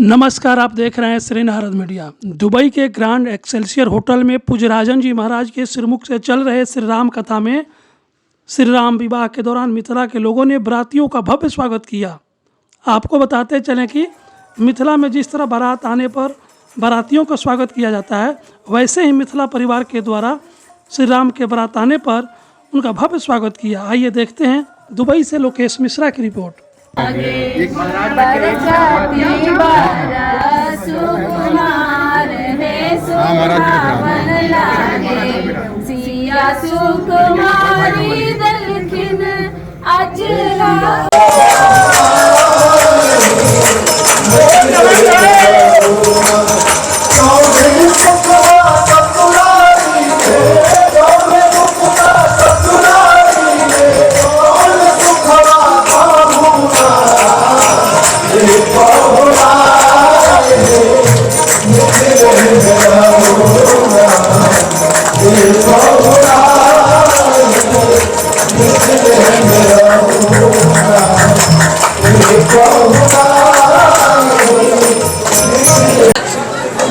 नमस्कार, आप देख रहे हैं श्री नारद मीडिया। दुबई के ग्रैंड एक्सेल्सियर होटल में पूज्य राजन जी महाराज के श्रीमुख से चल रहे श्री राम कथा में श्री राम विवाह के दौरान मिथिला के लोगों ने बारातियों का भव्य स्वागत किया। आपको बताते चलें कि मिथिला में जिस तरह बारात आने पर बारातियों का स्वागत किया जाता है, वैसे ही मिथिला परिवार के द्वारा श्री राम के बारात आने पर उनका भव्य स्वागत किया। आइए देखते हैं दुबई से लोकेश मिश्रा की रिपोर्ट।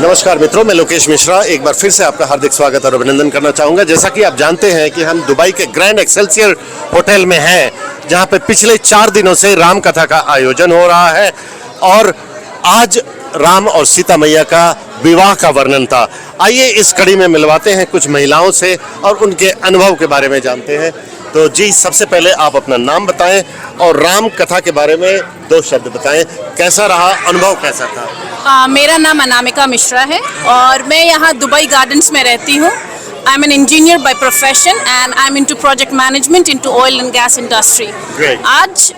नमस्कार मित्रों, मैं लोकेश मिश्रा एक बार फिर से आपका हार्दिक स्वागत और अभिनंदन करना चाहूँगा। जैसा कि आप जानते हैं कि हम दुबई के ग्रैंड एक्सेल्सियर होटल में हैं, जहाँ पे पिछले 4 दिनों से राम कथा का आयोजन हो रहा है और आज राम और सीता मैया का विवाह का वर्णन था। आइए इस कड़ी में मिलवाते हैं कुछ महिलाओं से और उनके अनुभव के बारे में जानते हैं। तो जी, सबसे पहले आप अपना नाम बताएं और राम कथा के बारे में 2 शब्द बताएं। कैसा रहा, अनुभव कैसा था? मेरा नाम अनामिका मिश्रा है और मैं यहाँ दुबई गार्डन्स में रहती हूँ। I am an engineer by profession and I am into project management into oil and gas industry. आज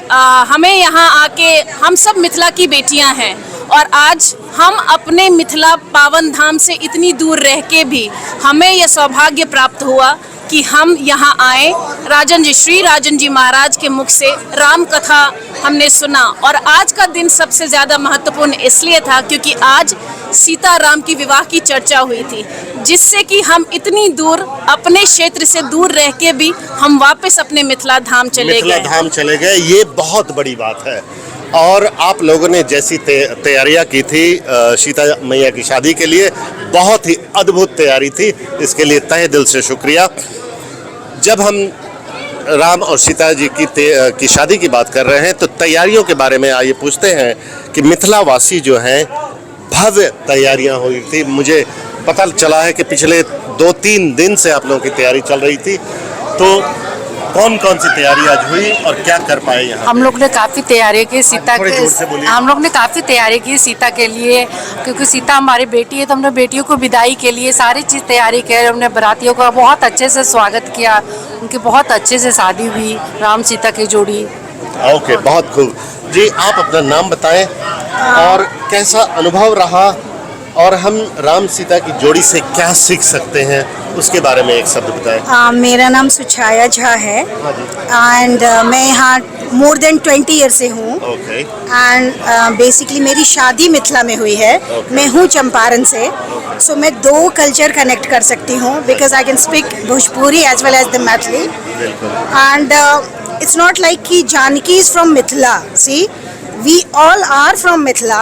हमें यहाँ आके, हम सब मिथिला की बेटियाँ हैं और आज हम अपने मिथिला पावन धाम से इतनी दूर रह के भी हमें यह सौभाग्य प्राप्त हुआ कि हम यहाँ आए। राजन जी, श्री राजन जी महाराज के मुख से राम कथा हमने सुना और आज का दिन सबसे ज़्यादा महत्वपूर्ण इसलिए था क्योंकि आज सीता राम की विवाह की चर्चा हुई थी, जिससे कि हम इतनी दूर, अपने क्षेत्र से दूर रह के भी हम वापस अपने मिथिला धाम चले गए। ये बहुत बड़ी बात है। और आप लोगों ने जैसी तैयारियां की थी सीता मैया की शादी के लिए, बहुत ही अद्भुत तैयारी थी, इसके लिए तहे दिल से शुक्रिया। जब हम राम और सीता जी की शादी की बात कर रहे हैं तो तैयारियों के बारे में आइए पूछते हैं कि मिथिलावासी जो हैं, भव्य तैयारियां हुई थी। मुझे पता चला है कि पिछले 2-3 दिन से आप लोगों की तैयारी चल रही थी, तो कौन कौन सी तैयारी आज हुई और क्या कर पाए यहाँ? हम लोग ने काफ़ी तैयारी की सीता के लिए, क्योंकि सीता हमारी बेटी है, तो हमने बेटियों को विदाई के लिए सारी चीज़ तैयारी की। हमने बारातियों का बहुत अच्छे से स्वागत किया, उनकी बहुत अच्छे से शादी हुई राम सीता की जोड़ी। ओके, बहुत खूब। जी, आप अपना नाम बताएं और कैसा अनुभव रहा और हम राम सीता की जोड़ी से क्या सीख सकते हैं, उसके बारे में एक शब्द बताएं। मेरा नाम सुछाया झा है एंड मैं यहाँ मोर देन 20 ईयर से हूँ एंड बेसिकली मेरी शादी मिथिला में हुई है। मैं हूँ चंपारण से, सो मैं 2 कल्चर कनेक्ट कर सकती हूँ because I can speak Bhojpuri as well as the Maithili and it's not like कि Janaki is from Mithila. See, we all are from Mithila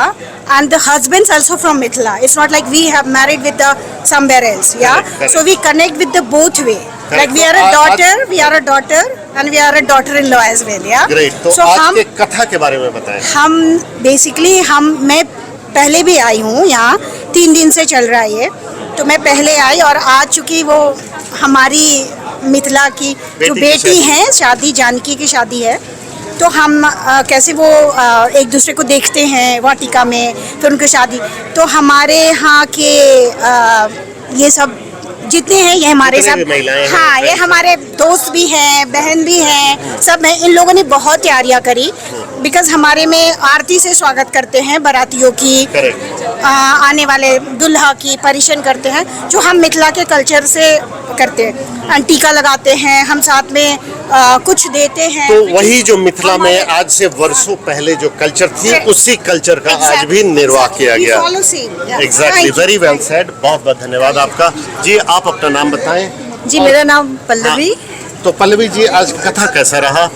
and the husbands also from Mithila. It's not like we have married with the somewhere else. Yeah. Correct. So we connect with the both way. Correct. Like we are a daughter and we are a daughter-in-law as well. Yeah. Great. तो आज के कथा के बारे में बताएं। हम basically मैं पहले भी आई हूँ यहाँ, 3 दिन से चल रहा है ये, तो मैं पहले आई और आज चूँकि वो हमारी मिथिला की जो बेटी है, शादी जानकी की शादी है, तो हम कैसे वो एक दूसरे को देखते हैं वाटिका में, फिर उनकी शादी, तो हमारे यहाँ के ये सब जितने हैं ये हमारे साथ, हाँ, ये हमारे दोस्त भी हैं, बहन भी हैं, सब हैं। इन लोगों ने बहुत तैयारियां करी बिकॉज हमारे में आरती से स्वागत करते हैं बारातियों की, आने वाले दुल्हा की परिशन करते हैं, जो हम मिथिला के कल्चर से करते हैं। टीका लगाते हैं, हम साथ में कुछ देते हैं। तो वही जो मिथिला में आज से वर्षों पहले जो कल्चर थी, उसी कल्चर का आज भी निर्वाह किया गया। Exactly, very well said. बहुत बहुत धन्यवाद आपका। जी, आप अपना नाम बताएं। जी, मेरा नाम पल्लवी। तो पल्लवी जी, आज कथा कैसा रहा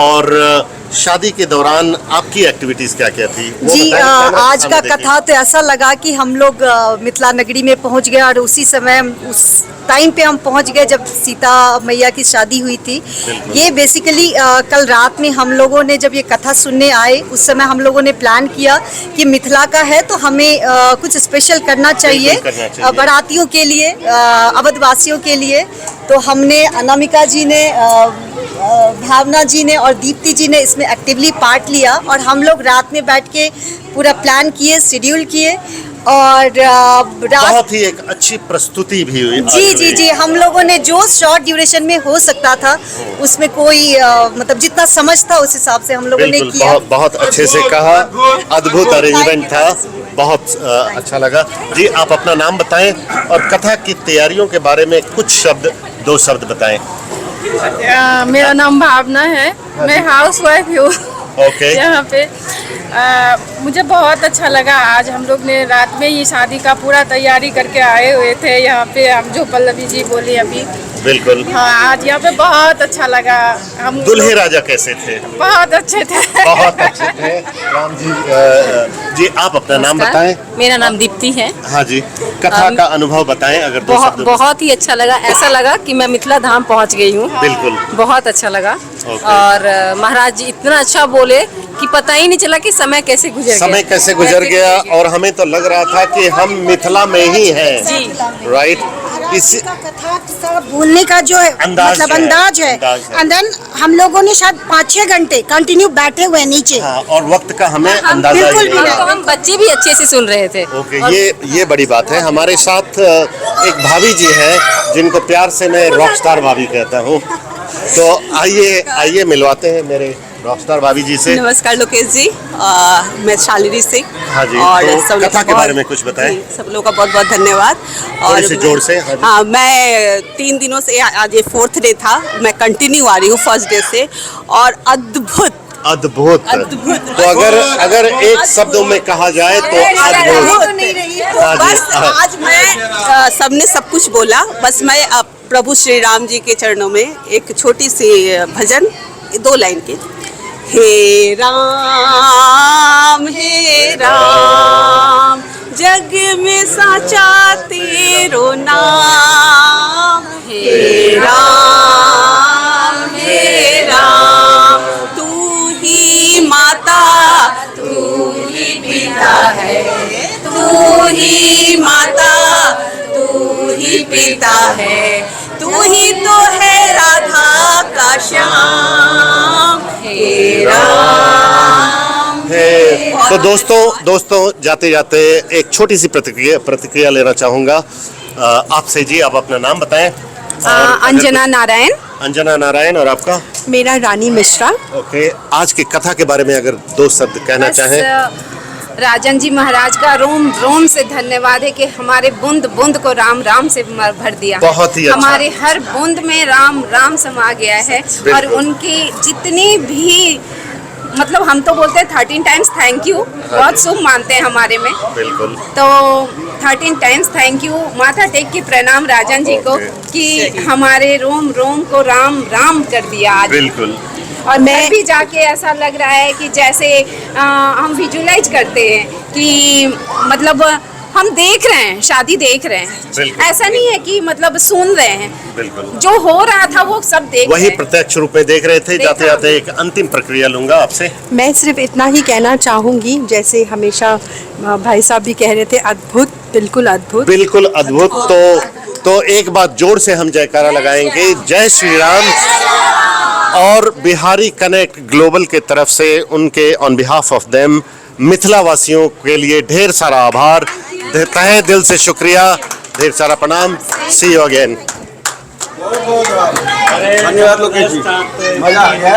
और शादी के दौरान आपकी एक्टिविटीज क्या क्या थी वो जी बताएं, कैमरा आज सामने का देखिए। कथा तो ऐसा लगा कि हम लोग मिथिला नगरी में पहुंच गए और उसी समय उस टाइम पे हम पहुंच गए जब सीता मैया की शादी हुई थी। ये बेसिकली कल रात में हम लोगों ने जब ये कथा सुनने आए उस समय हम लोगों ने प्लान किया कि मिथिला का है तो हमें कुछ स्पेशल करना चाहिए, बिल्कुल करना चाहिए। बारातियों के लिए, अवधवासियों के लिए। तो हमने अनामिका जी ने, भावना जी ने और दीप्ति जी ने इसमें एक्टिवली पार्ट लिया और हम लोग रात में बैठ के पूरा प्लान किए, शेड्यूल किए और रात बहुत ही एक अच्छी प्रस्तुति भी हुई आज जी हुई। जी जी हम लोगों ने जो शॉर्ट ड्यूरेशन में हो सकता था उसमें कोई मतलब जितना समझ था उस हिसाब से हम लोगों ने बिल्कुल, किया। बहुत बहुत अच्छे से कहा, अद्भुत अरेंजमेंट था, बहुत अच्छा लगा। जी आप अपना नाम बताएं और कथा की तैयारियों के बारे में कुछ शब्द, 2 शब्द बताएं। मेरा नाम भावना है, मैं हाउस वाइफ हूँ ओके। यहाँ पे। मुझे बहुत अच्छा लगा। आज हम लोग ने रात में ही शादी का पूरा तैयारी करके आए हुए थे यहाँ पे, हम जो पल्लवी जी बोली अभी। बिल्कुल। हाँ, आज यहाँ पे बहुत अच्छा लगा। हम दुल्हे राजा कैसे थे? बहुत अच्छे थे। बहुत अच्छे थे। राम जी जी आप अपना नाम बताएं। मेरा नाम दीप्ति है। हाँ जी, कथा का अनुभव बताएं अगर 2 शब्द। बहुत ही अच्छा लगा। ऐसा लगा कि मैं मिथिला धाम पहुंच गई हूँ। बिल्कुल। बहुत अच्छा लगा। ओके। और महाराज जी इतना अच्छा बोले कि पता ही नहीं चला कि समय कैसे गुजर गया। समय कैसे गुजर गया और हमें तो लग रहा था कि हम मिथिला में ही हैं। जी। राइट। इस का कथा सब बोलने का जो है अंदाज मतलब है, अंदाज है अंदाज है। एंड देन हम लोगों ने शायद 5-6 घंटे कंटिन्यू बैठे हुए नीचे। हाँ, और वक्त का हमें अंदाजा बिल्कुल ही भी नहीं नहीं। था। हम बच्चे भी अच्छे से सुन रहे थे। ओके, और ये बड़ी बात है। हमारे साथ एक भाभी जी हैं जिनको प्यार से मैं रॉकस्टार भाभी कहता हूँ। तो आइए मिलवाते हैं मेरे रॉकस्टार भाभी जी से। नमस्कार लोकेश जी, मैं शालिनी सिंह। हाँ जी, और तो सब लोग कथा के बारे में कुछ बताएं। जी, सब लोग का बहुत बहुत धन्यवाद। थोड़े से जोर से। हाँ जी। हाँ, मैं 3 दिनों से, आज ये 4th डे था, मैं कंटिन्यू आ रही हूँ फर्स्ट डे से और अद्भुत अद्भुत। अद्भुत। तो अगर एक शब्दों में कहा जाए तो अद्भुत। तो हाँ जी, बस हाँ। आज मैं सबने सब कुछ बोला, बस मैं प्रभु श्री राम जी के चरणों में एक छोटी सी भजन, 2 लाइन की। हे राम जग में साचा तेरो नाम। हे राम तू ही माता, तू ही पिता है, तू ही माता, तू ही पिता है, तू ही तो है राधा का श्याम। हे राम। तो दोस्तों जाते जाते एक छोटी सी प्रतिक्रिया लेना चाहूंगा आपसे। जी आप अपना नाम बताएं। अंजना नारायण। अंजना नारायण। और आपका? मेरा रानी मिश्रा। ओके, आज की कथा के बारे में अगर 2 शब्द कहना चाहें। राजन जी महाराज का रोम रोम से धन्यवाद है कि हमारे बूंद बूंद को राम राम से भर दिया। बहुत ही अच्छा। हमारे हर बूंद में राम राम समा गया है। और उनकी जितनी भी मतलब हम तो बोलते हैं 13 टाइम्स थैंक यू, बहुत शुभ मानते हैं हमारे में। बिल्कुल। तो 13 टाइम्स थैंक यू, माथा टेक के प्रणाम राजन जी को कि हमारे रोम रोम को राम राम कर दिया आज। बिल्कुल। और मैं भी जाके ऐसा लग रहा है कि जैसे हम विजुलाइज करते हैं कि मतलब हम देख रहे हैं, शादी देख रहे हैं। ऐसा नहीं है कि मतलब सुन रहे हैं। बिल्कुल। जो हो रहा था वो सब देख वही रहे हैं। प्रत्यक्ष रूप में देख रहे थे। जाते जाते एक अंतिम प्रक्रिया लूंगा आपसे। मैं सिर्फ इतना ही कहना चाहूँगी, जैसे हमेशा भाई साहब भी कह रहे थे, अद्भुत, बिल्कुल अद्भुत। बिल्कुल अद्भुत। तो एक बात जोर से हम जयकारा लगाएंगे, जय श्री राम। और बिहारी कनेक्ट ग्लोबल के तरफ से उनके on behalf of them Mithila वासियों के लिए ढेर सारा आभार, तहे दिल से शुक्रिया, ढेर सारा प्रणाम। सी यू अगेन। धन्यवाद लोकेश जी, मजा आ गया।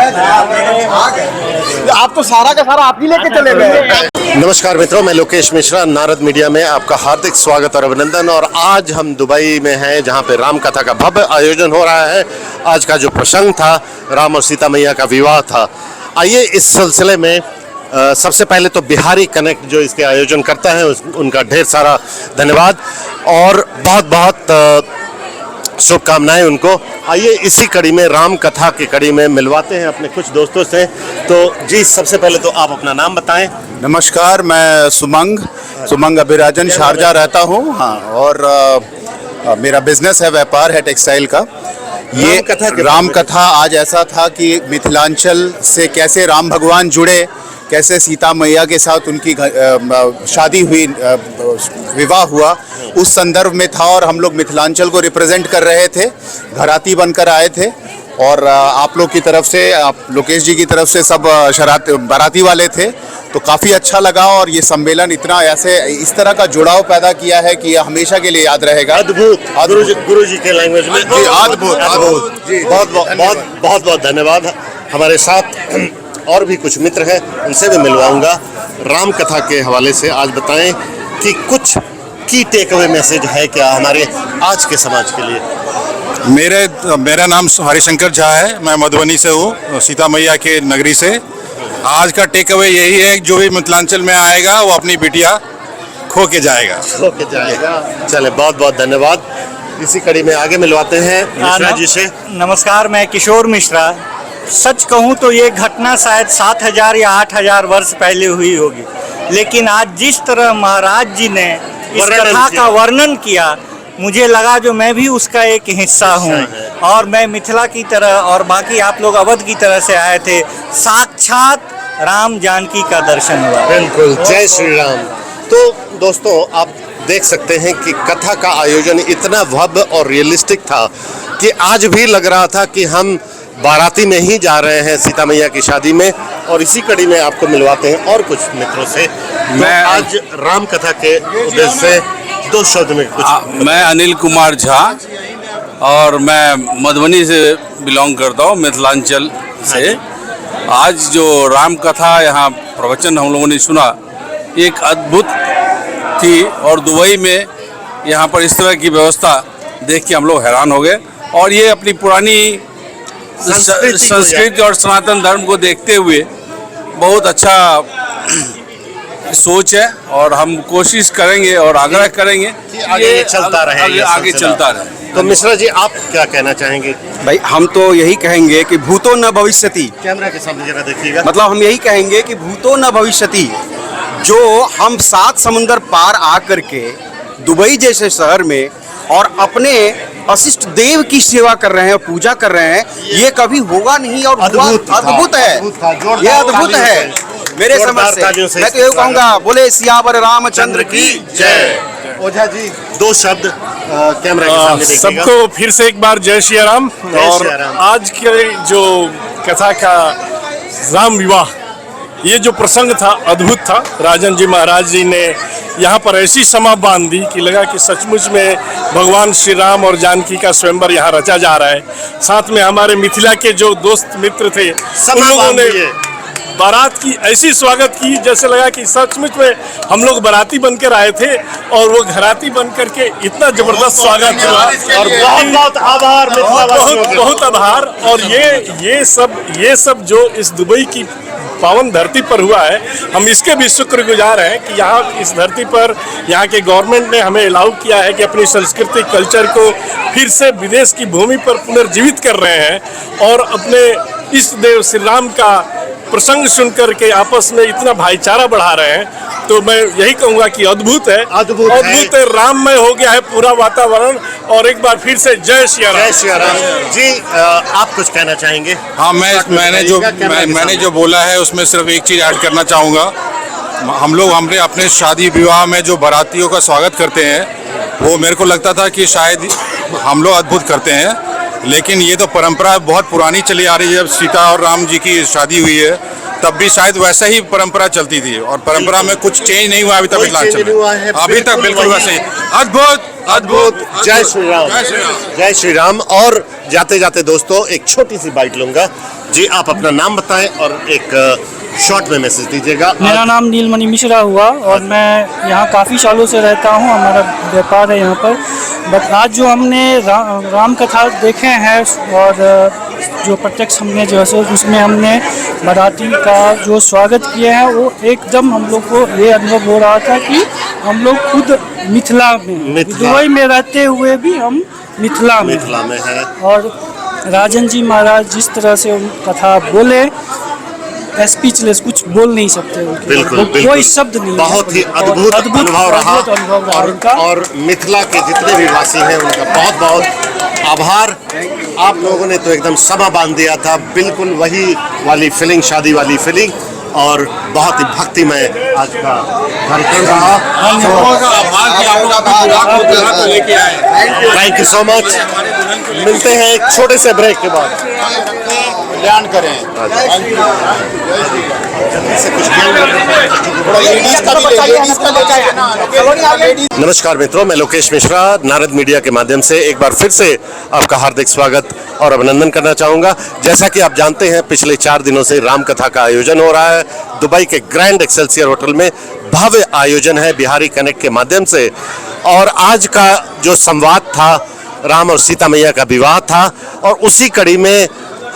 आप तो सारा का सारा आप ही लेके चले गए। नमस्कार मित्रों, मैं लोकेश मिश्रा, नारद मीडिया में आपका हार्दिक स्वागत और अभिनंदन। और आज हम दुबई में हैं जहां पे राम कथा का भव्य आयोजन हो रहा है। आज का जो प्रसंग था, राम और सीता मैया का विवाह था। आइए इस सिलसिले में सबसे पहले तो बिहारी कनेक्ट जो इसके आयोजन करता है उनका ढेर सारा धन्यवाद। और बहुत बहुत शुभकामनाएं उनको। आइए इसी कड़ी में, राम कथा की कड़ी में मिलवाते हैं अपने कुछ दोस्तों से। तो जी, सबसे पहले तो आप अपना नाम बताएं। नमस्कार, मैं सुमंग अभिराजन, शारजा रहता हूँ। हाँ, और मेरा बिजनेस है, व्यापार है टेक्सटाइल का। ये राम कथा आज ऐसा था कि मिथिलांचल से कैसे राम भगवान जुड़े, कैसे सीता मैया के साथ उनकी शादी हुई, विवाह हुआ, उस संदर्भ में था। और हम लोग मिथिलांचल को रिप्रेजेंट कर रहे थे, घराती बनकर आए थे। और आप लोग की तरफ से, आप लोकेश जी की तरफ से सब बाराती वाले थे, तो काफ़ी अच्छा लगा। और ये सम्मेलन इतना ऐसे इस तरह का जुड़ाव पैदा किया है कि यह हमेशा के लिए याद रहेगा। अद्भुत, गुरु जी के लैंग्वेज में जी, अद्भुत। बहुत बहुत धन्यवाद। हमारे साथ और भी कुछ मित्र हैं, उनसे भी मिलवाऊंगा। राम कथा के हवाले से आज बताएं कि कुछ की टेक अवे मैसेज है क्या हमारे आज के समाज के लिए। मेरा नाम हरिशंकर झा है, मैं मधुबनी से हूँ, सीता मैया के नगरी से। आज का टेक अवे यही है, जो भी मिथिलांचल में आएगा वो अपनी बिटिया खो के जाएगा। चले, बहुत बहुत धन्यवाद। इसी कड़ी में आगे मिलवाते हैं मिश्रा जी से। नमस्कार, मैं किशोर मिश्रा। सच कहूँ तो ये घटना शायद 7000 या 8000 वर्ष पहले हुई होगी, लेकिन आज जिस तरह महाराज जी ने इस कथा का वर्णन किया, मुझे लगा जो मैं भी उसका एक हिस्सा हूँ। और मैं मिथिला की तरह और बाकी आप लोग अवध की तरह से आए थे, साक्षात राम जानकी का दर्शन हुआ। बिल्कुल, जय श्री राम। तो दोस्तों, आप देख सकते हैं कि कथा का आयोजन इतना भव्य और रियलिस्टिक था कि आज भी लग रहा था कि हम बाराती में ही जा रहे हैं सीता मैया की शादी में। और इसी कड़ी में आपको मिलवाते हैं और कुछ मित्रों से। मैं आज राम कथा के उद्देश्य से 2 शब्द में कुछ। मैं अनिल कुमार झा और मैं मधुबनी से बिलोंग करता हूँ, मिथिलांचल से। आज जो राम कथा यहाँ प्रवचन हम लोगों ने सुना, एक अद्भुत थी। और दुबई में यहाँ पर इस तरह की व्यवस्था देख के हम लोग हैरान हो गए। और ये अपनी पुरानी संस्कृति और सनातन धर्म को देखते हुए बहुत अच्छा सोच है। और हम कोशिश करेंगे और आग्रह करेंगे कि आगे चलता रहे। तो मिश्रा जी, आप क्या कहना चाहेंगे? भाई, हम तो यही कहेंगे कि भूतो न भविष्यति। कैमरा के सामने जरा देखिएगा। मतलब हम यही कहेंगे कि भूतो न भविष्यति, जो हम 7 समुंदर पार आकर के दुबई जैसे शहर में और अपने अशिष्ट देव की सेवा कर रहे हैं, पूजा कर रहे हैं, ये कभी होगा नहीं। और अद्भुत है, ये अद्भुत है मेरे समझ से। मैं तो यही कहूँगा, बोले सियावर रामचंद्र की जय। ओझा जी, 2 शब्द कैमरा के सामने देखिएगा। सबको फिर से एक बार जय श्री राम। और आज के जो कथा का राम विवाह, ये जो प्रसंग था अद्भुत था। राजन जी महाराज जी ने यहाँ पर ऐसी समा बांध दी कि लगा कि सचमुच में भगवान श्री राम और जानकी का स्वयंवर यहाँ रचा जा रहा है। साथ में हमारे मिथिला के जो दोस्त मित्र थे, उन लोगों ने बारात की ऐसी स्वागत की जैसे लगा कि सचमुच में हम लोग बाराती बनकर आए थे और वो घराती बन करके इतना जबरदस्त स्वागत हुआ। और बहुत बहुत आभार, बहुत आभार। और ये सब जो इस दुबई की पावन धरती पर हुआ है, हम इसके भी शुक्रगुजार हैं कि यहाँ इस धरती पर यहाँ के गवर्नमेंट ने हमें अलाउ किया है कि अपनी संस्कृति कल्चर को फिर से विदेश की भूमि पर पुनर्जीवित कर रहे हैं। और अपने इष्ट देव श्री राम का प्रसंग सुनकर के आपस में इतना भाईचारा बढ़ा रहे हैं। तो मैं यही कहूँगा कि अद्भुत है, अद्भुत है। राममय हो गया है पूरा वातावरण। और एक बार फिर से जय श्री राम। जय श्री राम जी, आप कुछ कहना चाहेंगे? हाँ, मैंने जो बोला है उसमें सिर्फ एक चीज़ ऐड करना चाहूँगा। हम लोग अपने शादी विवाह में जो बारातियों का स्वागत करते हैं, वो मेरे को लगता था कि शायद हम लोग अद्भुत करते हैं, लेकिन ये तो परंपरा बहुत पुरानी चली आ रही है। जब सीता और राम जी की शादी हुई है, तब भी शायद वैसा ही परंपरा चलती थी और परंपरा में कुछ चेंज नहीं हुआ अभी तक मिथिलांचल में। अभी तक बिल्कुल वैसे ही अद्भुत अद्भुत। जय श्री राम, जय श्री राम। और जाते जाते दोस्तों, एक छोटी सी बाइट लूंगा जी। आप अपना नाम बताएं और एक शॉर्ट में मैसेज दीजिएगा। मेरा नाम नीलमणि मिश्रा हुआ और मैं यहाँ काफ़ी सालों से रहता हूँ, हमारा व्यापार है यहाँ पर। बट आज जो हमने राम कथा देखे हैं और जो प्रत्यक्ष हमने जो है उसमें हमने बाराती का जो स्वागत किए हैं, वो एकदम हम लोग को ये अनुभव हो रहा था कि हम लोग खुद मिथिला में दुबई में रहते हुए भी हम मिथिला में है। और राजन जी महाराज जिस तरह से उन कथा बोले, स्पीचलेस, कुछ बोल नहीं सकते उनके। बिल्कुल, कोई शब्द नहीं। बहुत ही अद्भुत अनुभव रहा और मिथिला के जितने भी वासी हैं उनका बहुत बहुत आभार। आप लोगों ने तो एकदम समा बांध दिया था, बिल्कुल वही वाली फीलिंग, शादी वाली फीलिंग, और बहुत ही भक्तिमय आज का कार्यक्रम रहा। Thank you so much. मिलते हैं एक छोटे से ब्रेक के बाद। कल्याण करें। नमस्कार मित्रों, मैं लोकेश मिश्रा नारद मीडिया के माध्यम से एक बार फिर से आपका हार्दिक स्वागत और अभिनंदन करना चाहूँगा। जैसा कि आप जानते हैं, पिछले 4 दिनों से रामकथा का आयोजन हो रहा है दुबई के ग्रैंड एक्सेल्सियर होटल में। भव्य आयोजन है बिहारी कनेक्ट के माध्यम से, और आज का जो संवाद था, राम और सीता मैया का विवाह था, और उसी कड़ी में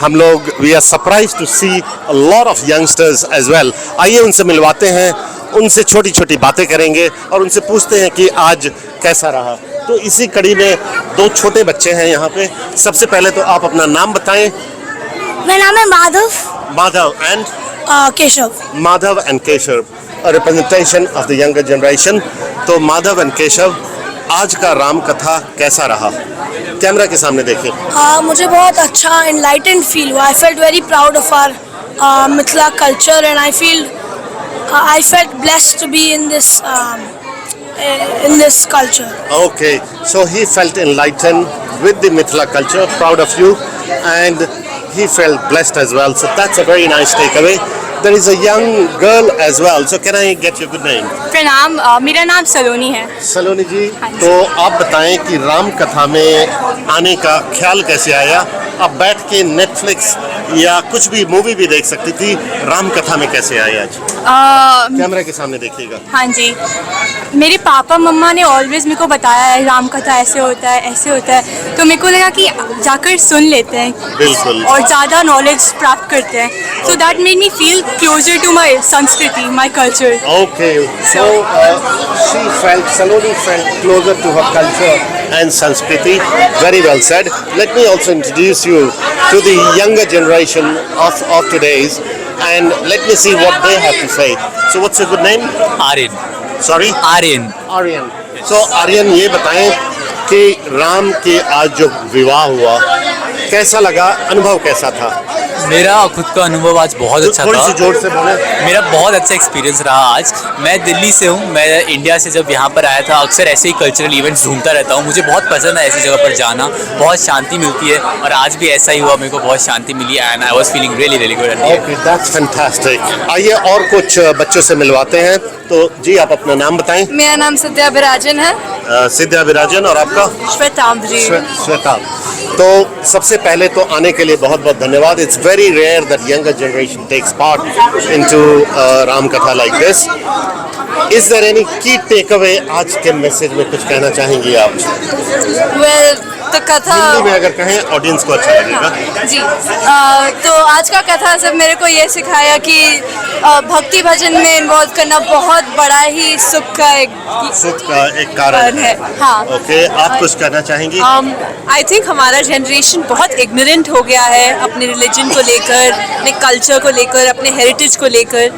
हम लोग we are surprise to see a lot of youngsters as well. आइए उनसे मिलवाते हैं, उनसे छोटी छोटी बातें करेंगे और उनसे पूछते हैं कि आज कैसा रहा। तो इसी कड़ी में 2 छोटे बच्चे हैं यहाँ पे। सबसे पहले तो आप अपना नाम बताएं। मेरा नाम है Madhav. Madhav and Keshav. Madhav and Keshav, a representation of the younger generation। तो माधव एंड केशव, आज का राम कथा कैसा रहा? कैमरा के सामने देखिए। मुझे बहुत अच्छा एनलाइटेंड फील हुआ। I felt very proud of our Mithila culture and I felt blessed to be in this culture. Okay, so he felt enlightened with the Mithila culture, proud of you, and he felt blessed as well. So that's a very nice takeaway. There is a young girl as well. So can I get your good name? प्रणाम, मेरा नाम सलोनी है। सलोनी जी, तो आप बताएं कि राम कथा में आने का ख्याल कैसे आया? आप बैठ के नेटफ्लिक्स या कुछ भी मूवी भी देख सकती थी, राम कथा में कैसे आए आज? कैमरा के सामने देखिएगा। हाँ जी, मेरे पापा मम्मा ने ऑलवेज मेरे को बताया है राम कथा ऐसे होता है, ऐसे होता है, तो मेरे को लगा कि जाकर सुन लेते हैं। बिल्कुल। और ज़्यादा नॉलेज प्राप्त करते हैं। So that made me feel closer to my sanskriti, my culture. Okay, so Saloni felt closer to her culture and Sanskriti. Very well said. Let me also introduce you to the younger generation of today's, and let me see what they have to say. So what's your good name? Aryan. Sorry? Aryan. Aryan. So Aryan, ये बताएं कि राम के आज जो विवाह हुआ कैसा लगा, अनुभव कैसा था? मेरा खुद का अनुभव आज बहुत अच्छा था। थोड़ी सी जोर से बोले। मेरा बहुत अच्छा एक्सपीरियंस रहा आज। मैं दिल्ली से हूँ, मैं इंडिया से जब यहाँ पर आया था, अक्सर ऐसे ही कल्चरल इवेंट्स ढूंढता रहता हूँ। मुझे बहुत पसंद है ऐसी जगह पर जाना, बहुत शांति मिलती है, और आज भी ऐसा ही हुआ, मेरे को बहुत शांति मिली and I was feeling really really good. Okay, that's fantastic. आइए और कुछ बच्चों से मिलवाते हैं। तो जी, आप अपना नाम बताएं। मेरा नाम सिद्ध्या विराजन है। सिद्ध्या विराजन, और आपका? श्वेतांबरी। श्वेता। तो सबसे पहले तो आने के लिए बहुत बहुत धन्यवाद। It's very rare that younger generation takes part into Ram Katha like this. Is there any key takeaway? आज के मैसेज में कुछ कहना चाहेंगी आप? वेल, तो कथा हिंदी में अगर कहें ऑडियंस को अच्छा लगेगा। जी, तो आज का कथा सब मेरे को ये सिखाया कि भक्ति भजन में इन्वॉल्व करना बहुत बड़ा ही सुख का एक कारण है। हाँ। ओके, आप कुछ कहना चाहेंगी? आई थिंक हमारा जनरेशन बहुत इग्नोरेंट हो गया है अपने रिलीजन को लेकर, अपने कल्चर को लेकर, अपने हेरिटेज को लेकर,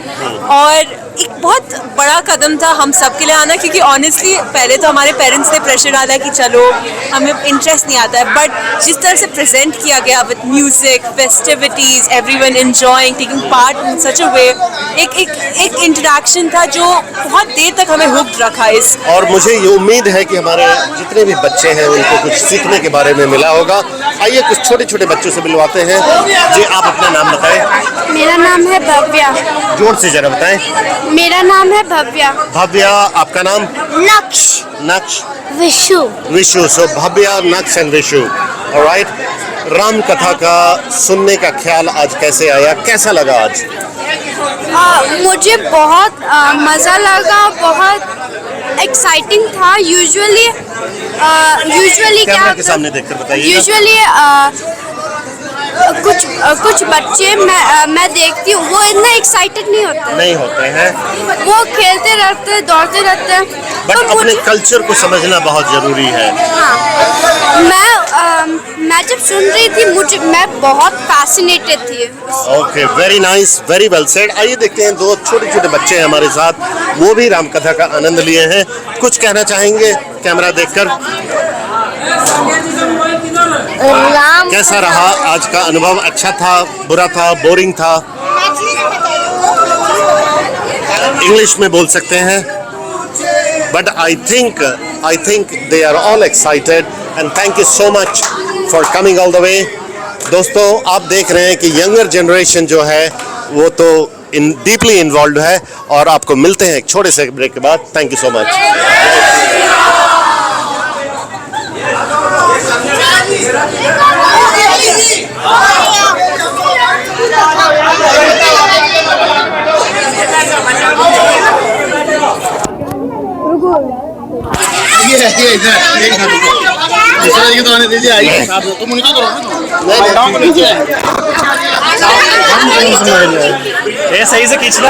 और एक बहुत बड़ा कदम था हम सब के लिए आना, क्योंकि ऑनेस्टली पहले तो हमारे पेरेंट्स ने प्रेशर डाला कि चलो हमें इंटरेस्ट नहीं आता है, बट जिस तरह से प्रेजेंट किया गया with music, festivities, everyone enjoying, taking part in such a way, एक इंटरेक्शन था जो बहुत देर तक हमें हुक्ड रखा इस। और मुझे ये उम्मीद है कि हमारे जितने भी बच्चे हैं उनको कुछ सीखने के बारे में मिला होगा। आइए कुछ छोटे छोटे बच्चों से मिलवाते हैं। जी, आप अपना नाम बताएं। मेरा नाम है भव्या। जोर से जरा बताएं। मेरा नाम है भव्या। भव्या, आपका नाम? नक्श। नक्श। विशु। विशु। सो भव्या, नक्श एंड विशु। ऑलराइट, राम कथा का सुनने का ख्याल आज कैसे आया, कैसा लगा आज? मुझे बहुत मज़ा लगा, बहुत एक्साइटिंग था। यूजुअली कैमरा के सामने देखकर बताइए। यूजुअली कुछ बच्चे मैं देखती हूँ वो इतना एक्साइटेड नहीं होते हैं वो खेलते रहते हैं, दौड़ते रहते हैं। बट अपने कल्चर को समझना बहुत जरूरी है। हाँ, मैं जब सुन रही थी मैं बहुत फैसिनेटेड थी। Okay, very nice, very well said. आइए देखते हैं, दो छोटे छोटे बच्चे हैं हमारे साथ, वो भी रामकथा का आनंद लिए हैं। कुछ कहना चाहेंगे कैमरा देखकर? कैसा रहा आज का अनुभव? अच्छा था, बुरा था, बोरिंग था? इंग्लिश में बोल सकते हैं। But I think they are all excited and thank you so much for coming all the way. दोस्तों, आप देख रहे हैं कि यंगर जनरेशन जो है वो तो डीपली इन्वॉल्व है, और आपको मिलते हैं एक छोटे से ब्रेक के बाद। Thank you so much. ये सही से खींचना।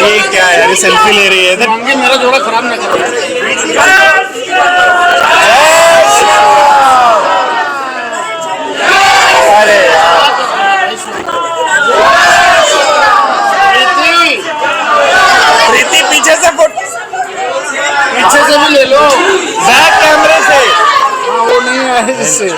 ये क्या है यार, सेल्फी ले रही है। मेरा जोड़ा खराब ना करो। अरे प्रीति पीछे से भी ले लो, बैक कैमरे से। वो नहीं है इससे।